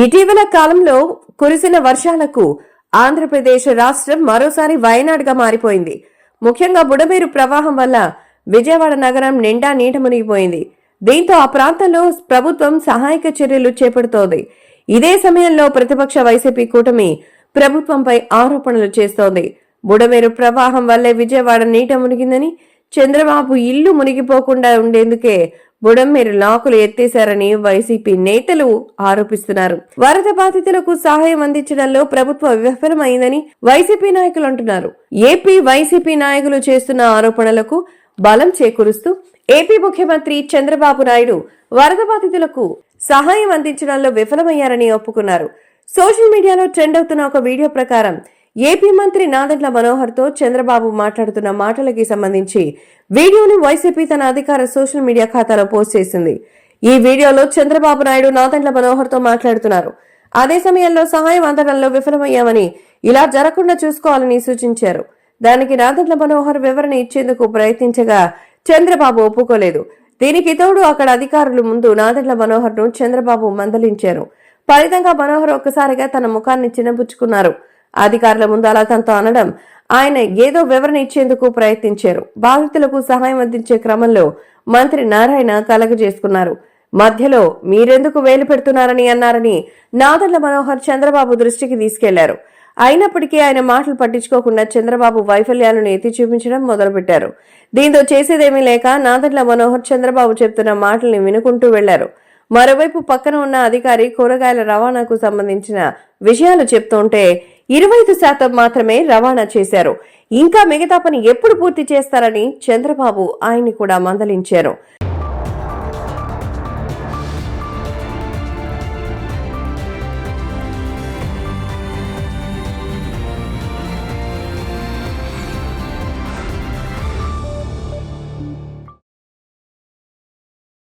ఇటీవల కాలంలో కురిసిన వర్షాలకు ఆంధ్రప్రదేశ్ రాష్ట్రం మరోసారి వయనాడుగా మారిపోయింది. ముఖ్యంగా బుడమేరు ప్రవాహం వల్ల విజయవాడ నగరం నిండా నీట మునిగిపోయింది. దీంతో ఆ ప్రాంతంలో ప్రభుత్వం సహాయక చర్యలు చేపడుతోంది. ఇదే సమయంలో ప్రతిపక్ష వైసీపీ కూటమి ప్రభుత్వంపై ఆరోపణలు చేస్తోంది. బుడమేరు ప్రవాహం వల్లే విజయవాడ నీట మునిగిందని, చంద్రబాబు ఇల్లు మునిగిపోకుండా ఉండేందుకే బుడమేరు లాకులు ఎత్తేశారని వైసీపీ నేతలు ఆరోపిస్తున్నారు. వరద బాధితులకు సహాయం అందించడంలో ప్రభుత్వం విఫలమైందని వైసీపీ నాయకులు అంటున్నారు. ఏపీ వైసీపీ నాయకులు చేస్తున్న ఆరోపణలకు బలం చేకూరుస్తూ ఏపీ ముఖ్యమంత్రి చంద్రబాబు నాయుడు వరద బాధితులకు సహాయం అందించడంలో విఫలమయ్యారని ఒప్పుకున్నారు. సోషల్ మీడియాలో ట్రెండ్ అవుతున్న ఒక వీడియో ప్రకారం ఏపీ మంత్రి నాదెండ్ల మనోహర్ తో చంద్రబాబు మాట్లాడుతున్న మాటలకి సంబంధించి వీడియోని వైసీపీ తన అధికార సోషల్ మీడియా ఖాతాలో పోస్ట్ చేసింది. ఈ వీడియోలో చంద్రబాబు నాయుడు నాదెండ్ల మనోహర్ తో మాట్లాడుతున్నారు. అదే సమయంలో సహాయం అందడంలో విఫలమయ్యామని, ఇలా జరగకుండా చూసుకోవాలని సూచించారు. దానికి నాదెండ్ల మనోహర్ వివరణ ఇచ్చేందుకు ప్రయత్నించగా చంద్రబాబు ఒప్పుకోలేదు. దీనికి తోడు అక్కడ అధికారుల ముందు నాదెండ్ల మనోహర్ ను చంద్రబాబు మందలించారు. ఫలితంగా మనోహర్ ఒక్కసారిగా తన ముఖాన్ని చిన్నబుచ్చుకున్నారు. అధికారుల ముందు అలా తనతో అనడం, ఆయన ఏదో వివరణ ఇచ్చేందుకు ప్రయత్నించారు. బాధితులకు సహాయం అందించే క్రమంలో మంత్రి నారాయణ కలగజేసుకున్నారు. మధ్యలో మీరెందుకు వేలు పెడుతున్నారని అన్నారని నాదెండ్ల మనోహర్ చంద్రబాబు దృష్టికి తీసుకెళ్లారు. అయినప్పటికీ ఆయన మాటలు పట్టించుకోకుండా చంద్రబాబు వైఫల్యాలను ఎత్తి చూపించడం మొదలుపెట్టారు. దీంతో చేసేదేమీ లేక నాదెండ్ల మనోహర్ చంద్రబాబు చెప్తున్న మాటల్ని వినుకుంటూ వెళ్లారు. మరోవైపు పక్కన ఉన్న అధికారి కూరగాయల రవాణాకు సంబంధించిన విషయాలు చెప్తుంటే 25% మాత్రమే రవాణా చేశారు. ఇంకా మిగతా పని ఎప్పుడు పూర్తి చేస్తారని చంద్రబాబు ఆయన్ని కూడా మందలించారు.